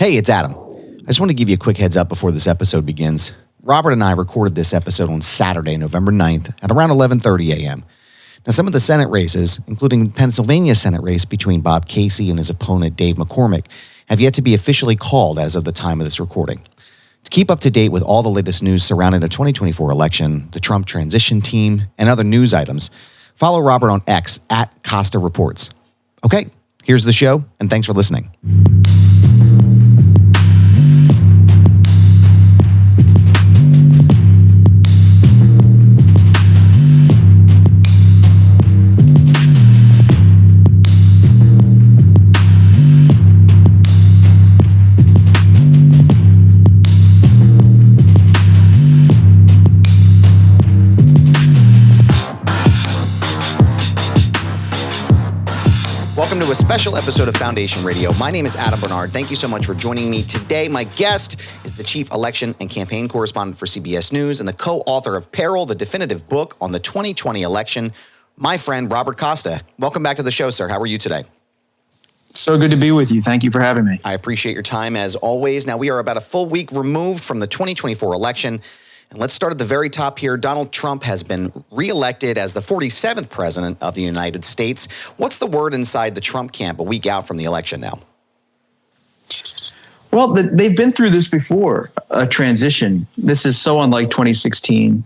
Hey, it's Adam. I just want to give you a quick heads up before this episode begins. Robert and I recorded this episode on Saturday, November 9th at around 11:30 a.m. Now, some of the Senate races, including the Pennsylvania Senate race between Bob Casey and his opponent Dave McCormick, have yet to be officially called as of the time of this recording. To keep up to date with all the latest news surrounding the 2024 election, the Trump transition team, and other news items, follow Robert on X at Costa Reports. Okay, here's the show, and thanks for listening. Welcome to a special episode of Foundation Radio. My name is Adam Bernard. Thank you so much for joining me today. My guest is the Chief Election and Campaign Correspondent for CBS News and the co-author of Peril, the definitive book on the 2020 election, my friend Robert Costa. Welcome back to the show, sir. How are you today? So good to be with you. Thank you for having me. I appreciate your time as always. Now, we are about a full week removed from the 2024 election. And let's start at the very top here. Donald Trump has been reelected as the 47th president of the United States. What's the word inside the Trump camp a week out from the election now? Well, they've been through this before, a transition. This is so unlike 2016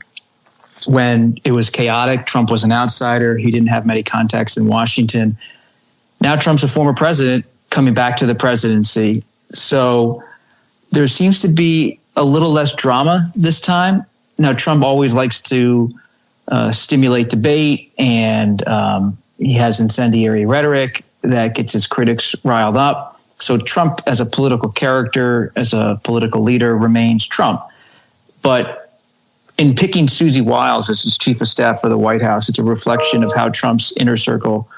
when it was chaotic. Trump was an outsider. He didn't have many contacts in Washington. Now Trump's a former president coming back to the presidency. So there seems to be a little less drama this time. Now, Trump always likes to stimulate debate, and he has incendiary rhetoric that gets his critics riled up. So Trump, as a political character, as a political leader, remains Trump. But in picking Susie Wiles as his chief of staff for the White House, it's a reflection of how Trump's inner circle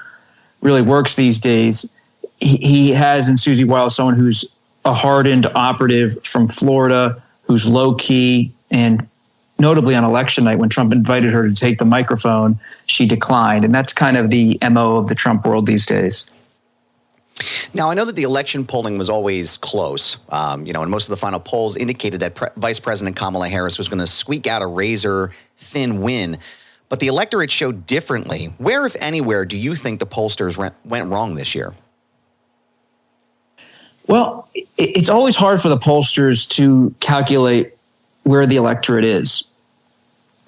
really works these days. He has in Susie Wiles someone who's a hardened operative from Florida, who's low-key, and notably on election night when Trump invited her to take the microphone, she declined. And that's kind of the MO of the Trump world these days. Now, I know that the election polling was always close, and most of the final polls indicated that Vice President Kamala Harris was going to squeak out a razor-thin win. But the electorate showed differently. Where, if anywhere, do you think the pollsters went wrong this year? Well, it's always hard for the pollsters to calculate where the electorate is.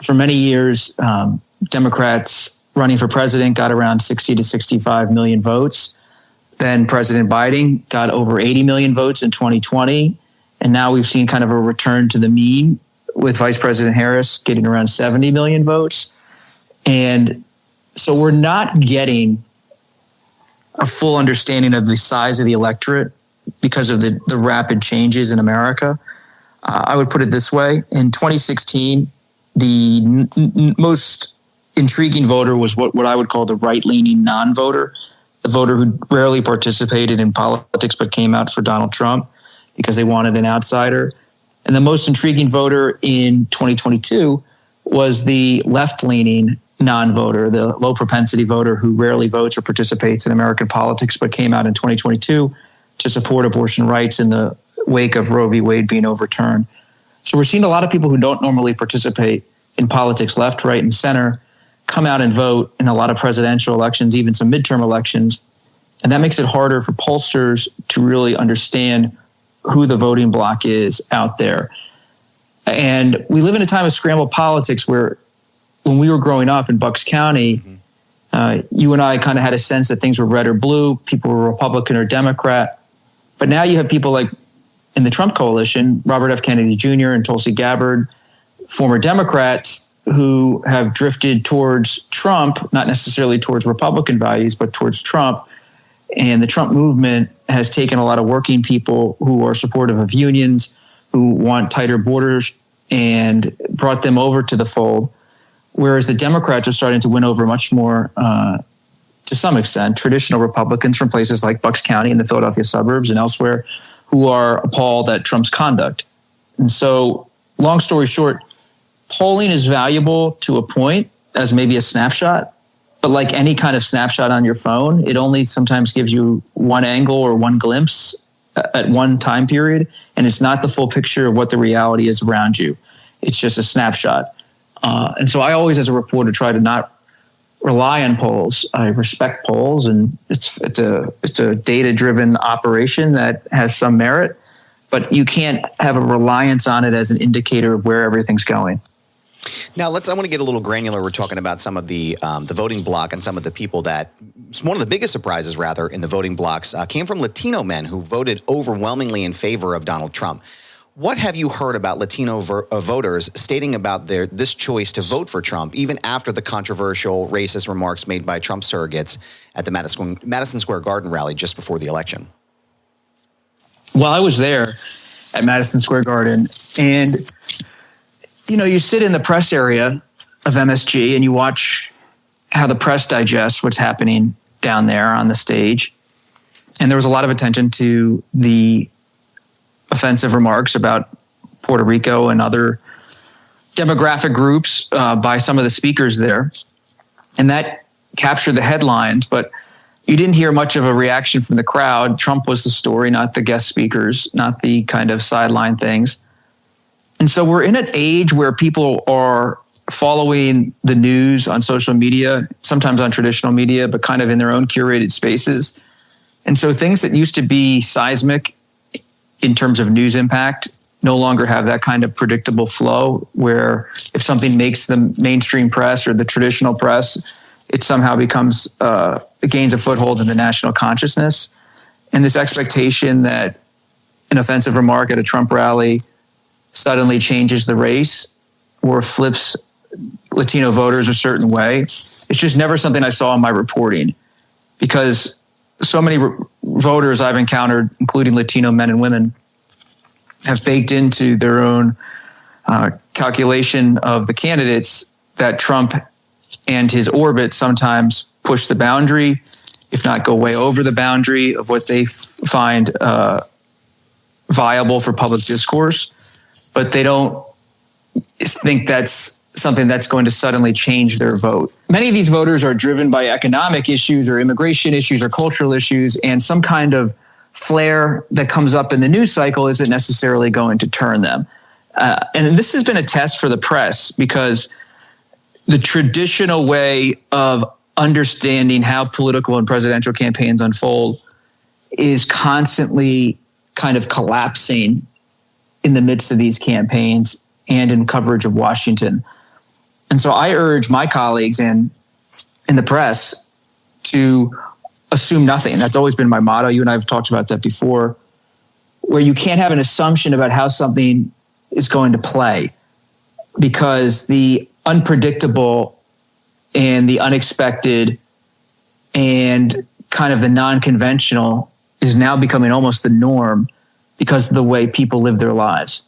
For many years, Democrats running for president got around 60 to 65 million votes. Then President Biden got over 80 million votes in 2020. And now we've seen kind of a return to the mean with Vice President Harris getting around 70 million votes. And so we're not getting a full understanding of the size of the electorate because of the rapid changes in America. I would put it this way. In 2016, the most intriguing voter was what I would call the right-leaning non-voter, the voter who rarely participated in politics but came out for Donald Trump because they wanted an outsider. And the most intriguing voter in 2022 was the left-leaning non-voter, the low-propensity voter who rarely votes or participates in American politics but came out in 2022 to support abortion rights in the wake of Roe v. Wade being overturned. So we're seeing a lot of people who don't normally participate in politics, left, right, and center, come out and vote in a lot of presidential elections, even some midterm elections. And that makes it harder for pollsters to really understand who the voting bloc is out there. And we live in a time of scrambled politics where when we were growing up in Bucks County, you and I kind of had a sense that things were red or blue, people were Republican or Democrat. But now you have people like in the Trump coalition, Robert F. Kennedy Jr. and Tulsi Gabbard, former Democrats who have drifted towards Trump, not necessarily towards Republican values, but towards Trump. And the Trump movement has taken a lot of working people who are supportive of unions, who want tighter borders, and brought them over to the fold. Whereas the Democrats are starting to win over much more, to some extent, traditional Republicans from places like Bucks County and the Philadelphia suburbs and elsewhere who are appalled at Trump's conduct. And so, long story short, polling is valuable to a point as maybe a snapshot, but like any kind of snapshot on your phone, it only sometimes gives you one angle or one glimpse at one time period, and it's not the full picture of what the reality is around you. It's just a snapshot. And so I always, as a reporter, try to not rely on polls. I respect polls, and it's a data-driven operation that has some merit, but you can't have a reliance on it as an indicator of where everything's going. Now, I want to get a little granular. We're talking about some of the voting bloc and some of the people that, one of the biggest surprises, rather, in the voting blocs came from Latino men who voted overwhelmingly in favor of Donald Trump. What have you heard about Latino voters stating about this choice to vote for Trump, even after the controversial racist remarks made by Trump surrogates at the Madison Square Garden rally just before the election? Well, I was there at Madison Square Garden, and you sit in the press area of MSG and you watch how the press digests what's happening down there on the stage. And there was a lot of attention to the offensive remarks about Puerto Rico and other demographic groups by some of the speakers there. And that captured the headlines, but you didn't hear much of a reaction from the crowd. Trump was the story, not the guest speakers, not the kind of sideline things. And so we're in an age where people are following the news on social media, sometimes on traditional media, but kind of in their own curated spaces. And so things that used to be seismic in terms of news impact no longer have that kind of predictable flow, where if something makes the mainstream press or the traditional press, it somehow becomes gains a foothold in the national consciousness. And this expectation that an offensive remark at a Trump rally suddenly changes the race or flips Latino voters a certain way, it's just never something I saw in my reporting, because so many voters I've encountered, including Latino men and women, have baked into their own calculation of the candidates that Trump and his orbit sometimes push the boundary, if not go way over the boundary of what they find viable for public discourse. But they don't think that's something that's going to suddenly change their vote. Many of these voters are driven by economic issues or immigration issues or cultural issues, and some kind of flare that comes up in the news cycle isn't necessarily going to turn them. And this has been a test for the press, because the traditional way of understanding how political and presidential campaigns unfold is constantly kind of collapsing in the midst of these campaigns and in coverage of Washington. And so I urge my colleagues and in the press to assume nothing. That's always been my motto. You and I have talked about that before, where you can't have an assumption about how something is going to play, because the unpredictable and the unexpected and kind of the non-conventional is now becoming almost the norm because of the way people live their lives.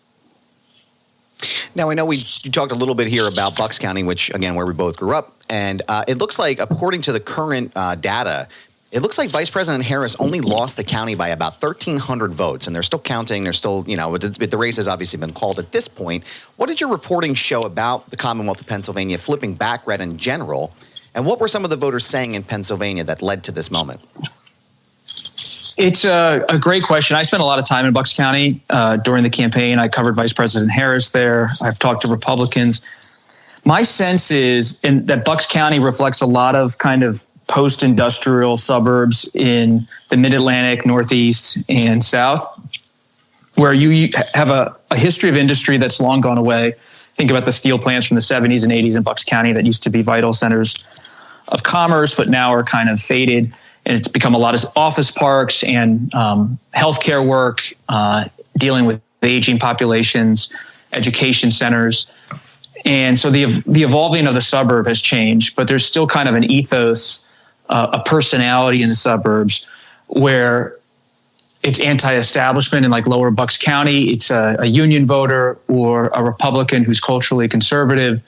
Now, I know you talked a little bit here about Bucks County, which, again, where we both grew up. And it looks like, according to the current data, it looks like Vice President Harris only lost the county by about 1,300 votes. And they're still counting. They're still, the race has obviously been called at this point. What did your reporting show about the Commonwealth of Pennsylvania flipping back red in general? And what were some of the voters saying in Pennsylvania that led to this moment? It's a great question. I spent a lot of time in Bucks County during the campaign. I covered Vice President Harris there. I've talked to Republicans. My sense is that Bucks County reflects a lot of kind of post-industrial suburbs in the Mid-Atlantic, Northeast, and South, where you have a history of industry that's long gone away. Think about the steel plants from the 70s and 80s in Bucks County that used to be vital centers of commerce, but now are kind of faded. And it's become a lot of office parks and healthcare work, dealing with aging populations, education centers. And so the evolving of the suburb has changed, but there's still kind of an ethos, a personality in the suburbs where it's anti-establishment. In like lower Bucks County, it's a union voter or a Republican who's culturally conservative.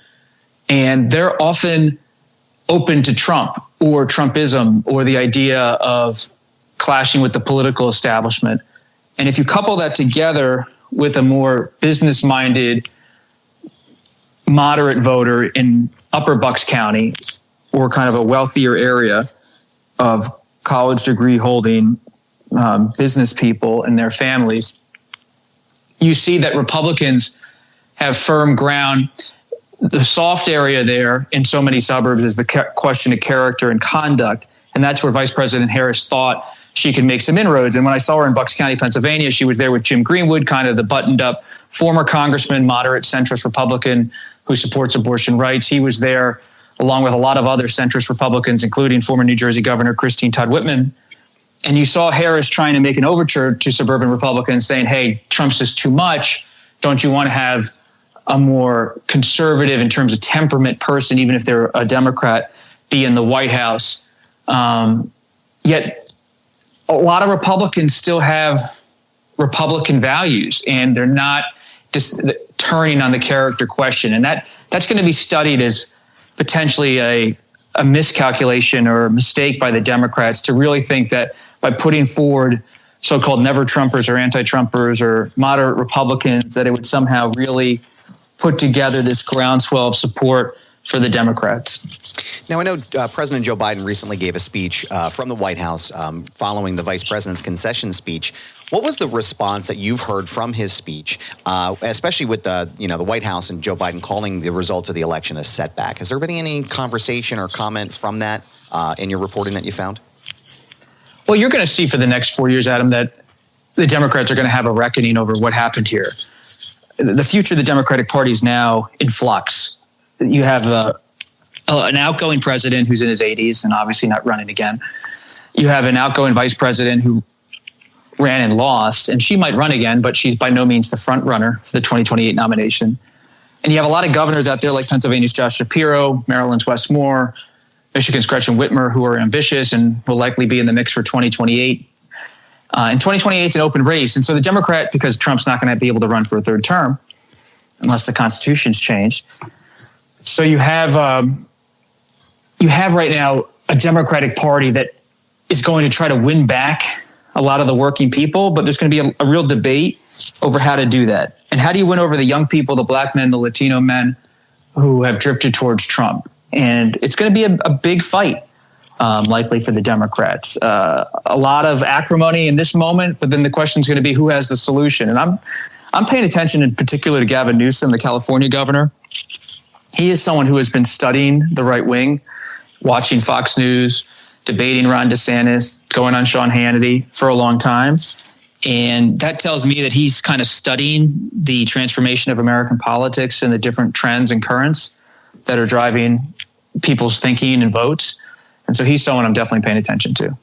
And they're often open to Trump or Trumpism or the idea of clashing with the political establishment. And if you couple that together with a more business-minded, moderate voter in upper Bucks County, or kind of a wealthier area of college degree holding business people and their families, you see that Republicans have firm ground. The soft area there in so many suburbs is the question of character and conduct. And that's where Vice President Harris thought she could make some inroads. And when I saw her in Bucks County, Pennsylvania, she was there with Jim Greenwood, kind of the buttoned up former congressman, moderate centrist Republican who supports abortion rights. He was there along with a lot of other centrist Republicans, including former New Jersey Governor Christine Todd Whitman. And you saw Harris trying to make an overture to suburban Republicans saying, hey, Trump's just too much. Don't you want to have a more conservative in terms of temperament person, even if they're a Democrat, be in the White House? Yet a lot of Republicans still have Republican values, and they're not just turning on the character question. And that's going to be studied as potentially a miscalculation or a mistake by the Democrats to really think that by putting forward so-called never-Trumpers or anti-Trumpers or moderate Republicans, that it would somehow really put together this groundswell of support for the Democrats. Now, I know President Joe Biden recently gave a speech from the White House following the vice president's concession speech. What was the response that you've heard from his speech, especially with the White House and Joe Biden calling the results of the election a setback? Has there been any conversation or comment from that in your reporting that you found? Well, you're going to see for the next 4 years, Adam, that the Democrats are going to have a reckoning over what happened here. The future of the Democratic Party is now in flux. You have an outgoing president who's in his 80s and obviously not running again. You have an outgoing vice president who ran and lost, and she might run again, but she's by no means the front runner for the 2028 nomination. And you have a lot of governors out there like Pennsylvania's Josh Shapiro, Maryland's Wes Moore, Michigan's Gretchen Whitmer, who are ambitious and will likely be in the mix for 2028. And 2028 is an open race. And so the Democrat, because Trump's not going to be able to run for a third term unless the Constitution's changed. So you have right now a Democratic Party that is going to try to win back a lot of the working people, but there's going to be a real debate over how to do that. And how do you win over the young people, the black men, the Latino men who have drifted towards Trump? And it's going to be a big fight, likely for the Democrats. A lot of acrimony in this moment, but then the question is going to be who has the solution. And I'm paying attention in particular to Gavin Newsom, the California governor. He is someone who has been studying the right wing, watching Fox News, debating Ron DeSantis, going on Sean Hannity for a long time. And that tells me that he's kind of studying the transformation of American politics and the different trends and currents that are driving people's thinking and votes. And so he's someone I'm definitely paying attention to.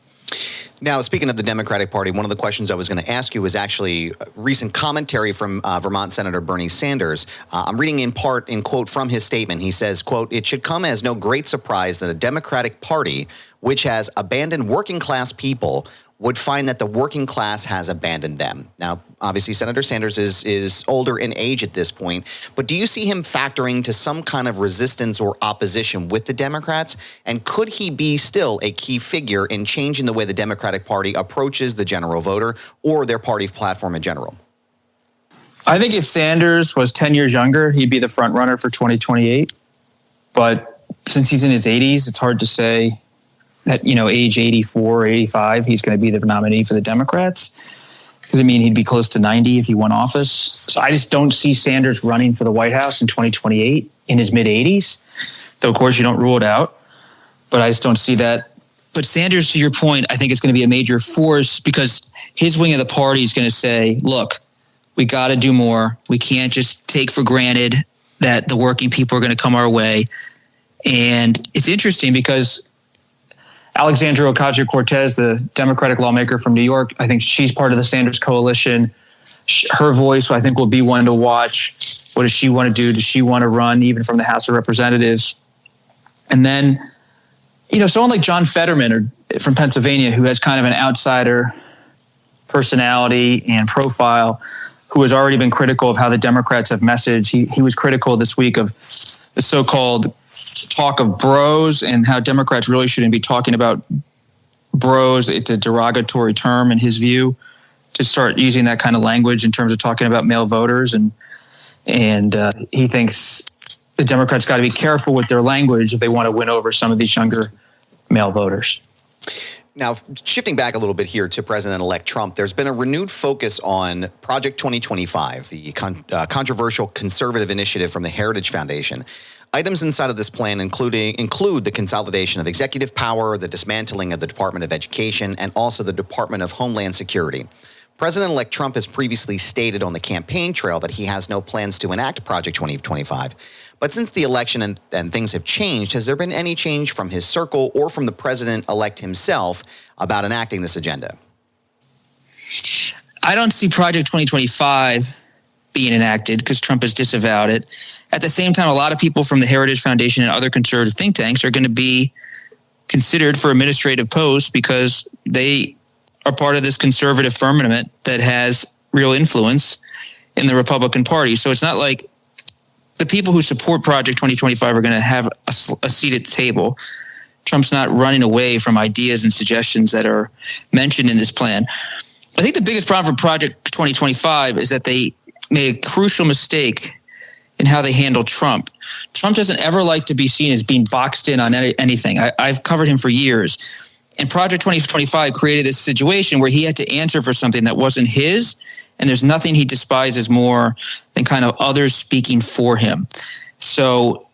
Now, speaking of the Democratic Party, one of the questions I was going to ask you was actually recent commentary from Vermont Senator Bernie Sanders. I'm reading in quote from his statement. He says, quote, "It should come as no great surprise that a Democratic Party, which has abandoned working class people, would find that the working class has abandoned them." Now, obviously, Senator Sanders is older in age at this point, but do you see him factoring to some kind of resistance or opposition with the Democrats? And could he be still a key figure in changing the way the Democratic Party approaches the general voter or their party platform in general? I think if Sanders was 10 years younger, he'd be the front runner for 2028. But since he's in his 80s, it's hard to say at age 84 or 85, he's going to be the nominee for the Democrats. Because, he'd be close to 90 if he won office. So I just don't see Sanders running for the White House in 2028 in his mid-80s. Though, of course, you don't rule it out. But I just don't see that. But Sanders, to your point, I think it's going to be a major force because his wing of the party is going to say, look, we got to do more. We can't just take for granted that the working people are going to come our way. And it's interesting because Alexandria Ocasio-Cortez, the Democratic lawmaker from New York, I think she's part of the Sanders coalition. Her voice, I think, will be one to watch. What does she want to do? Does she want to run even from the House of Representatives? And then, someone like John Fetterman from Pennsylvania, who has kind of an outsider personality and profile, who has already been critical of how the Democrats have messaged. He was critical this week of the so-called talk of bros and how Democrats really shouldn't be talking about bros. It's a derogatory term in his view to start using that kind of language in terms of talking about male voters. And he thinks the Democrats got to be careful with their language if they want to win over some of these younger male voters. Now, shifting back a little bit here to President-elect Trump, there's been a renewed focus on Project 2025, the controversial conservative initiative from the Heritage Foundation. Items inside of this plan include the consolidation of executive power, the dismantling of the Department of Education, and also the Department of Homeland Security. President-elect Trump has previously stated on the campaign trail that he has no plans to enact Project 2025. But since the election and things have changed, has there been any change from his circle or from the president-elect himself about enacting this agenda? I don't see Project 2025 being enacted because Trump has disavowed it. At the same time, a lot of people from the Heritage Foundation and other conservative think tanks are going to be considered for administrative posts because they are part of this conservative firmament that has real influence in the Republican Party. So it's not like the people who support Project 2025 are going to have a seat at the table. Trump's not running away from ideas and suggestions that are mentioned in this plan. I think the biggest problem for Project 2025 is that they made a crucial mistake in how they handle Trump. Trump doesn't ever like to be seen as being boxed in on anything. I've covered him for years. And Project 2025 created this situation where he had to answer for something that wasn't his. And there's nothing he despises more than kind of others speaking for him. So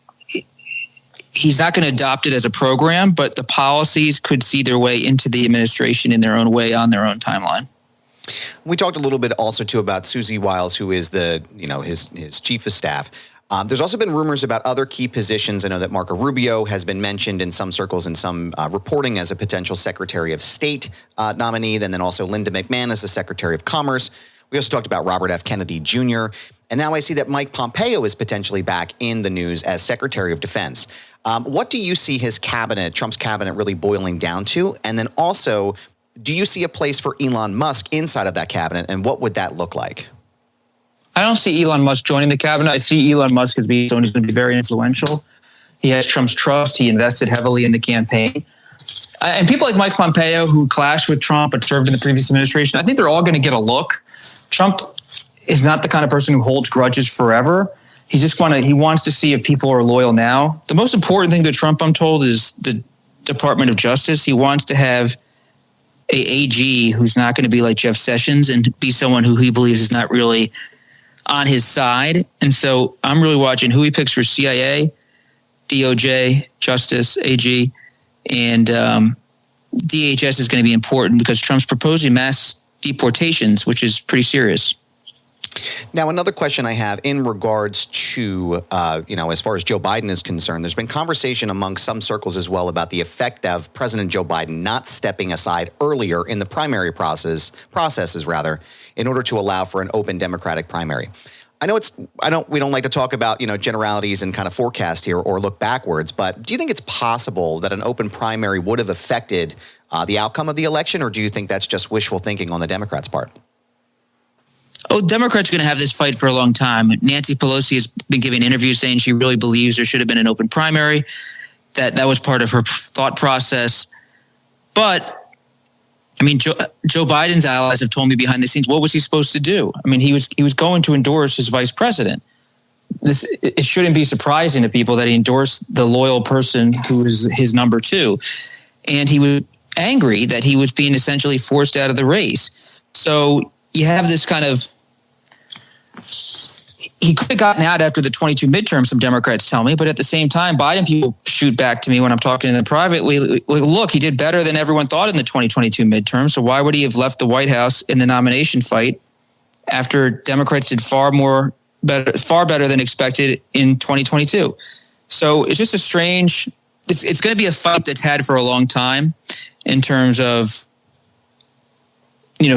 he's not going to adopt it as a program, but the policies could see their way into the administration in their own way on their own timeline. We talked a little bit also too about Susie Wiles, who is his chief of staff. There's also been rumors about other key positions. I know that Marco Rubio has been mentioned in some circles and some reporting as a potential Secretary of State nominee. Then also Linda McMahon as the Secretary of Commerce. We also talked about Robert F. Kennedy Jr. And now I see that Mike Pompeo is potentially back in the news as Secretary of Defense. What do you see his cabinet, Trump's cabinet, really boiling down to? And then also, do you see a place for Elon Musk inside of that cabinet? And what would that look like? I don't see Elon Musk joining the cabinet. I see Elon Musk as being someone who's going to be very influential. He has Trump's trust. He invested heavily in the campaign. And people like Mike Pompeo, who clashed with Trump but served in the previous administration, I think they're all going to get a look. Trump is not the kind of person who holds grudges forever. He wants to see if people are loyal now. The most important thing to Trump, I'm told, is the Department of Justice. He wants to have a AG who's not going to be like Jeff Sessions and be someone who he believes is not really on his side. And so I'm really watching who he picks for CIA, DOJ, Justice, AG, and DHS is going to be important because Trump's proposing mass deportations, which is pretty serious. Now, another question I have in regards to, as far as Joe Biden is concerned, there's been conversation among some circles as well about the effect of President Joe Biden not stepping aside earlier in the primary processes, in order to allow for an open Democratic primary. I know we don't like to talk about, generalities and kind of forecast here or look backwards, but do you think it's possible that an open primary would have affected the outcome of the election, or do you think that's just wishful thinking on the Democrats' part? Oh, Democrats are going to have this fight for a long time. Nancy Pelosi has been giving interviews saying she really believes there should have been an open primary. That was part of her thought process. But I mean, Joe Biden's allies have told me behind the scenes, what was he supposed to do? I mean, he was going to endorse his vice president. It shouldn't be surprising to people that he endorsed the loyal person who was his number two. And he was angry that he was being essentially forced out of the race. So you have this kind of, he could have gotten out after the 22 midterms, some Democrats tell me, but at the same time, Biden people shoot back to me when I'm talking to them privately. Look, he did better than everyone thought in the 2022 midterms. So why would he have left the White House in the nomination fight after Democrats did far better than expected in 2022? So it's just it's going to be a fight that's had for a long time in terms of,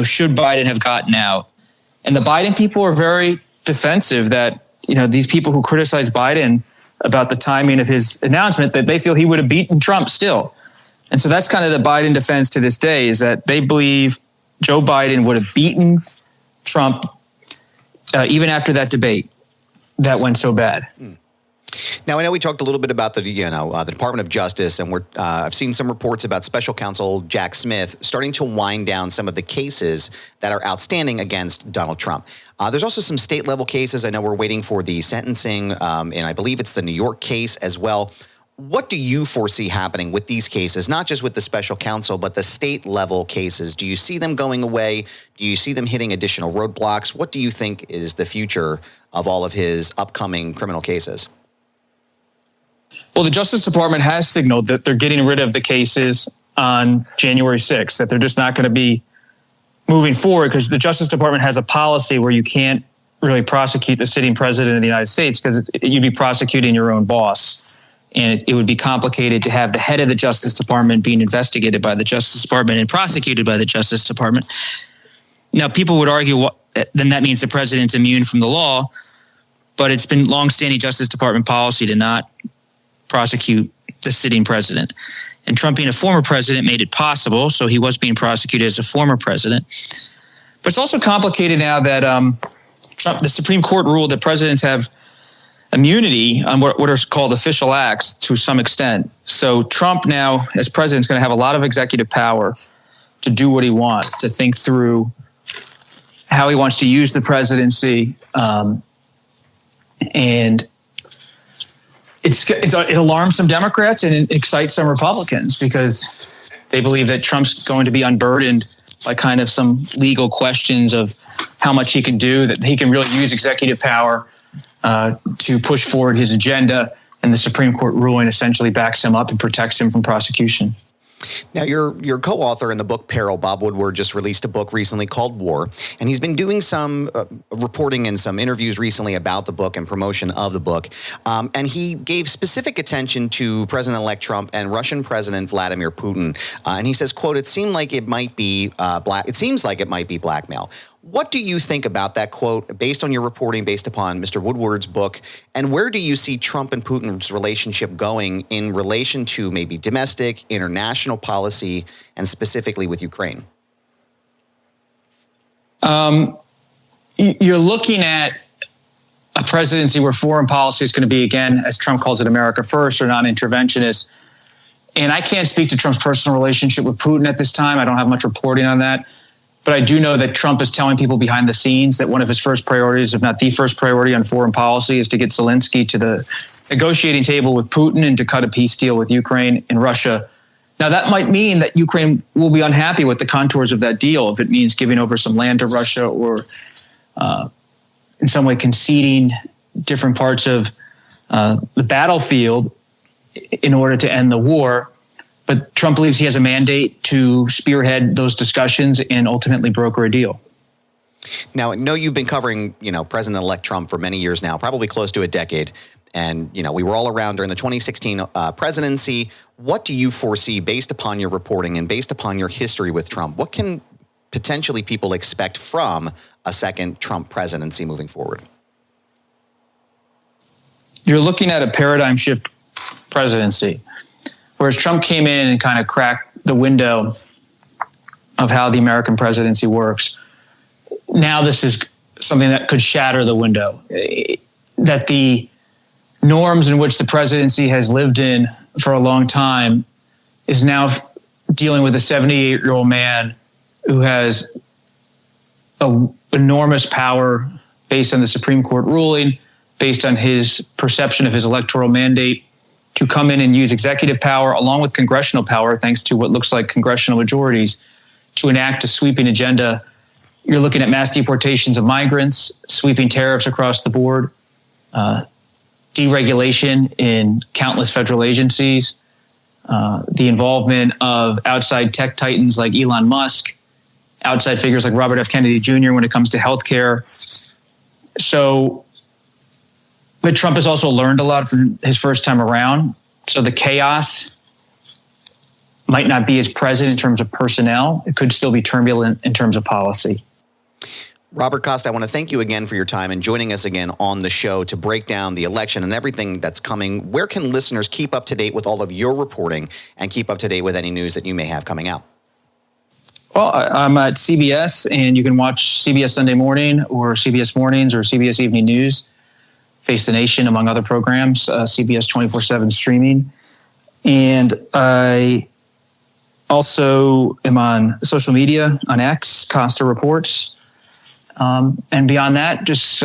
should Biden have gotten out? And the Biden people are very defensive that, these people who criticize Biden about the timing of his announcement, that they feel he would have beaten Trump still. And so that's kind of the Biden defense to this day, is that they believe Joe Biden would have beaten Trump even after that debate that went so bad. Now, I know we talked a little bit about the Department of Justice, and I've seen some reports about Special Counsel Jack Smith starting to wind down some of the cases that are outstanding against Donald Trump. There's also some state-level cases. I know we're waiting for the sentencing, and I believe it's the New York case as well. What do you foresee happening with these cases, not just with the special counsel, but the state level cases? Do you see them going away? Do you see them hitting additional roadblocks? What do you think is the future of all of his upcoming criminal cases? Well, the Justice Department has signaled that they're getting rid of the cases on January 6th, that they're just not going to be moving forward, because the Justice Department has a policy where you can't really prosecute the sitting president of the United States because you'd be prosecuting your own boss. And it would be complicated to have the head of the Justice Department being investigated by the Justice Department and prosecuted by the Justice Department. Now, people would argue, then that means the president's immune from the law, but it's been longstanding Justice Department policy to not prosecute the sitting president. And Trump being a former president made it possible, so he was being prosecuted as a former president. But it's also complicated now that the Supreme Court ruled that presidents have immunity on what are called official acts to some extent. So Trump now, as president, is going to have a lot of executive power to do what he wants, to think through how he wants to use the presidency. And it alarms some Democrats and it excites some Republicans because they believe that Trump's going to be unburdened by kind of some legal questions of how much he can do, that he can really use executive power to push forward his agenda, and the Supreme Court ruling essentially backs him up and protects him from prosecution. Now, your co-author in the book Peril, Bob Woodward, just released a book recently called War, and he's been doing some reporting and some interviews recently about the book and promotion of the book. And he gave specific attention to President-elect Trump and Russian President Vladimir Putin. And he says, quote, it seems like it might be blackmail. What do you think about that quote, based on your reporting, based upon Mr. Woodward's book, and where do you see Trump and Putin's relationship going in relation to maybe domestic, international policy, and specifically with Ukraine? You're looking at a presidency where foreign policy is going to be, again, as Trump calls it, America first or non-interventionist. And I can't speak to Trump's personal relationship with Putin at this time. I don't have much reporting on that. But I do know that Trump is telling people behind the scenes that one of his first priorities, if not the first priority on foreign policy, is to get Zelensky to the negotiating table with Putin and to cut a peace deal with Ukraine and Russia. Now, that might mean that Ukraine will be unhappy with the contours of that deal if it means giving over some land to Russia or in some way conceding different parts of the battlefield in order to end the war. But Trump believes he has a mandate to spearhead those discussions and ultimately broker a deal. Now, I know you've been covering, President-elect Trump for many years now, probably close to a decade. And, we were all around during the 2016 presidency. What do you foresee, based upon your reporting and based upon your history with Trump? What can potentially people expect from a second Trump presidency moving forward? You're looking at a paradigm shift presidency. Whereas Trump came in and kind of cracked the window of how the American presidency works. Now this is something that could shatter the window. That the norms in which the presidency has lived in for a long time is now dealing with a 78-year-old man who has enormous power based on the Supreme Court ruling, based on his perception of his electoral mandate, to come in and use executive power along with congressional power, thanks to what looks like congressional majorities, to enact a sweeping agenda. You're looking at mass deportations of migrants, sweeping tariffs across the board, deregulation in countless federal agencies, the involvement of outside tech titans like Elon Musk, outside figures like Robert F. Kennedy Jr. when it comes to healthcare. But Trump has also learned a lot from his first time around. So the chaos might not be as present in terms of personnel. It could still be turbulent in terms of policy. Robert Costa, I want to thank you again for your time and joining us again on the show to break down the election and everything that's coming. Where can listeners keep up to date with all of your reporting and keep up to date with any news that you may have coming out? Well, I'm at CBS, and you can watch CBS Sunday Morning or CBS Mornings or CBS Evening News, Face the Nation, among other programs, CBS 24/7 streaming. And I also am on social media, on X, Costa Reports. And beyond that, just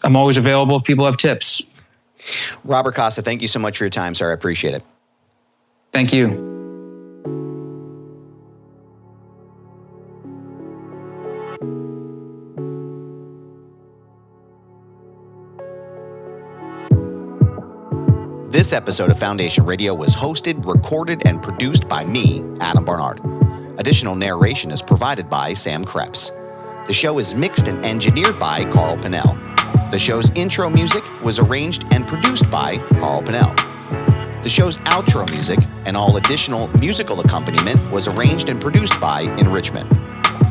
I'm always available if people have tips. Robert Costa, thank you so much for your time, sir. I appreciate it. Thank you. This episode of Foundation Radio was hosted, recorded, and produced by me, Adam Barnard. Additional narration is provided by Sam Krebs. The show is mixed and engineered by Carl Pinnell. The show's intro music was arranged and produced by Carl Pinnell. The show's outro music and all additional musical accompaniment was arranged and produced by Enrichment.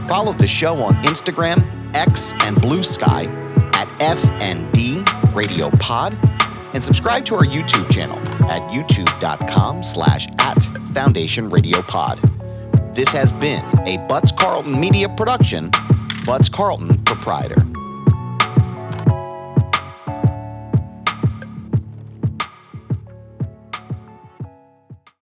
Follow the show on Instagram, X, and Blue Sky at FND Radio Pod, and subscribe to our YouTube channel at youtube.com/@Foundation Radio Pod. This has been a Butts Carlton Media production, Butts Carlton Proprietor.